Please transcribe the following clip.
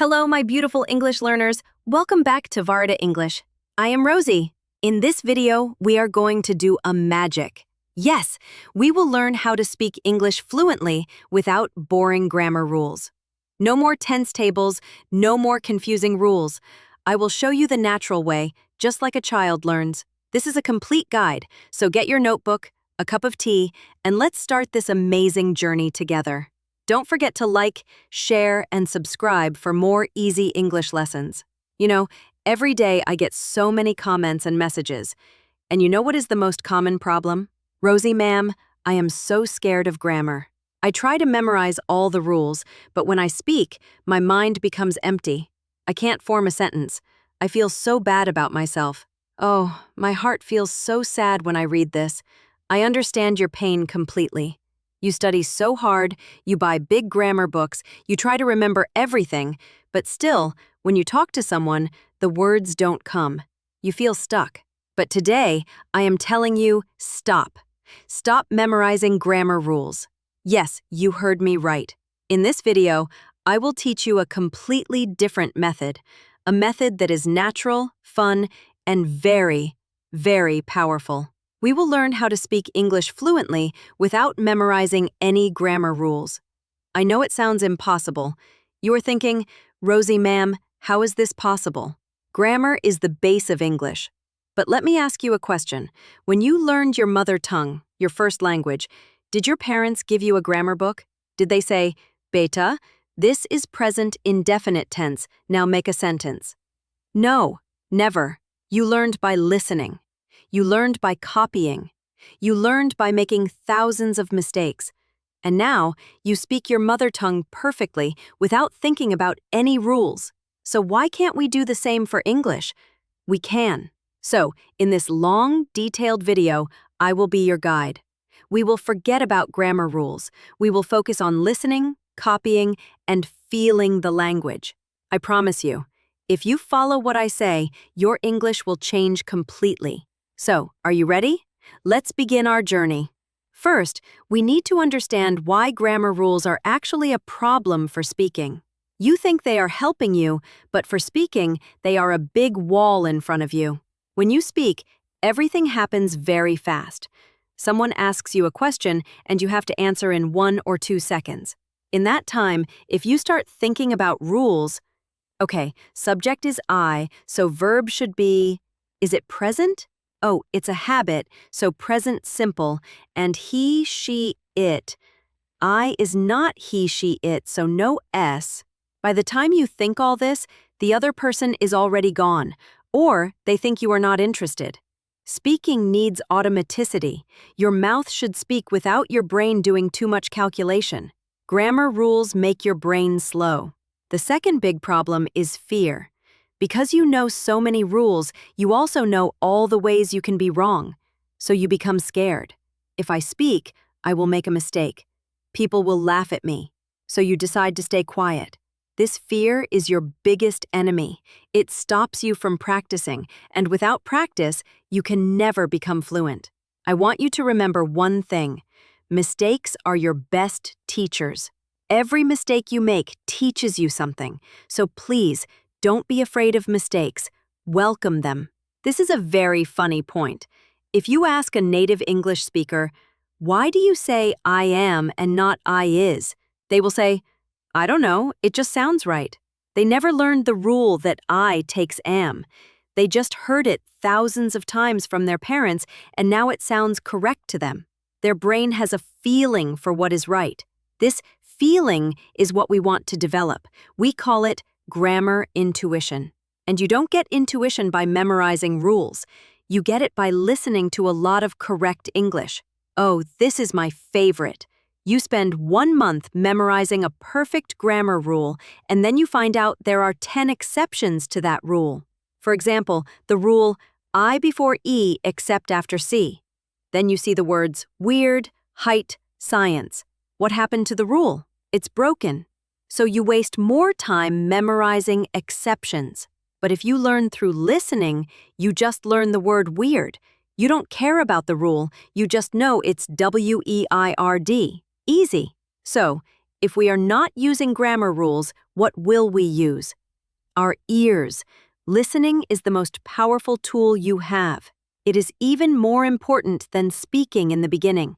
Hello, my beautiful English learners. Welcome back to Varada English. I am Rosy. In this video, we are going to do a magic. Yes, we will learn how to speak English fluently without boring grammar rules. No more tense tables, no more confusing rules. I will show you the natural way, just like a child learns. This is a complete guide, so get your notebook, a cup of tea, and let's start this amazing journey together. Don't forget to like, share, and subscribe for more easy English lessons. You know, every day I get so many comments and messages. And you know what is the most common problem? Rosy, ma'am, I am so scared of grammar. I try to memorize all the rules, but when I speak, my mind becomes empty. I can't form a sentence. I feel so bad about myself. Oh, my heart feels so sad when I read this. I understand your pain completely. You study so hard, you buy big grammar books, you try to remember everything, but still, when you talk to someone, the words don't come. You feel stuck. But today, I am telling you, stop. Stop memorizing grammar rules. Yes, you heard me right. In this video, I will teach you a completely different method, a method that is natural, fun, and very, very powerful. We will learn how to speak English fluently without memorizing any grammar rules. I know it sounds impossible. You are thinking, Rosy, ma'am, how is this possible? Grammar is the base of English. But let me ask you a question. When you learned your mother tongue, your first language, did your parents give you a grammar book? Did they say, Beta, this is present indefinite tense, now make a sentence? No, never. You learned by listening. You learned by copying. You learned by making thousands of mistakes. And now, you speak your mother tongue perfectly without thinking about any rules. So why can't we do the same for English? We can. So, in this long, detailed video, I will be your guide. We will forget about grammar rules. We will focus on listening, copying, and feeling the language. I promise you, if you follow what I say, your English will change completely. So, are you ready? Let's begin our journey. First, we need to understand why grammar rules are actually a problem for speaking. You think they are helping you, but for speaking, they are a big wall in front of you. When you speak, everything happens very fast. Someone asks you a question, and you have to answer in 1 or 2 seconds. In that time, if you start thinking about rules, okay, subject is I, so verb should be, is it present? Oh, it's a habit, so present simple, and he, she, it. I is not he, she, it, so no S. By the time you think all this, the other person is already gone, or they think you are not interested. Speaking needs automaticity. Your mouth should speak without your brain doing too much calculation. Grammar rules make your brain slow. The second big problem is fear. Because you know so many rules, you also know all the ways you can be wrong. So you become scared. If I speak, I will make a mistake. People will laugh at me. So you decide to stay quiet. This fear is your biggest enemy. It stops you from practicing, and without practice, you can never become fluent. I want you to remember one thing. Mistakes are your best teachers. Every mistake you make teaches you something. So please, don't be afraid of mistakes. Welcome them. This is a very funny point. If you ask a native English speaker, why do you say I am and not I is? They will say, I don't know, it just sounds right. They never learned the rule that I takes am. They just heard it thousands of times from their parents, and now it sounds correct to them. Their brain has a feeling for what is right. This feeling is what we want to develop. We call it grammar intuition. And you don't get intuition by memorizing rules. You get it by listening to a lot of correct English. Oh, this is my favorite. You spend 1 month memorizing a perfect grammar rule, and then you find out there are 10 exceptions to that rule. For example, the rule, I before E except after C. Then you see the words weird, height, science. What happened to the rule? It's broken. So you waste more time memorizing exceptions. But if you learn through listening, you just learn the word weird. You don't care about the rule, you just know it's W-E-I-R-D. Easy. So, If we are not using grammar rules, what will we use? Our ears. Listening is the most powerful tool you have. It is even more important than speaking in the beginning.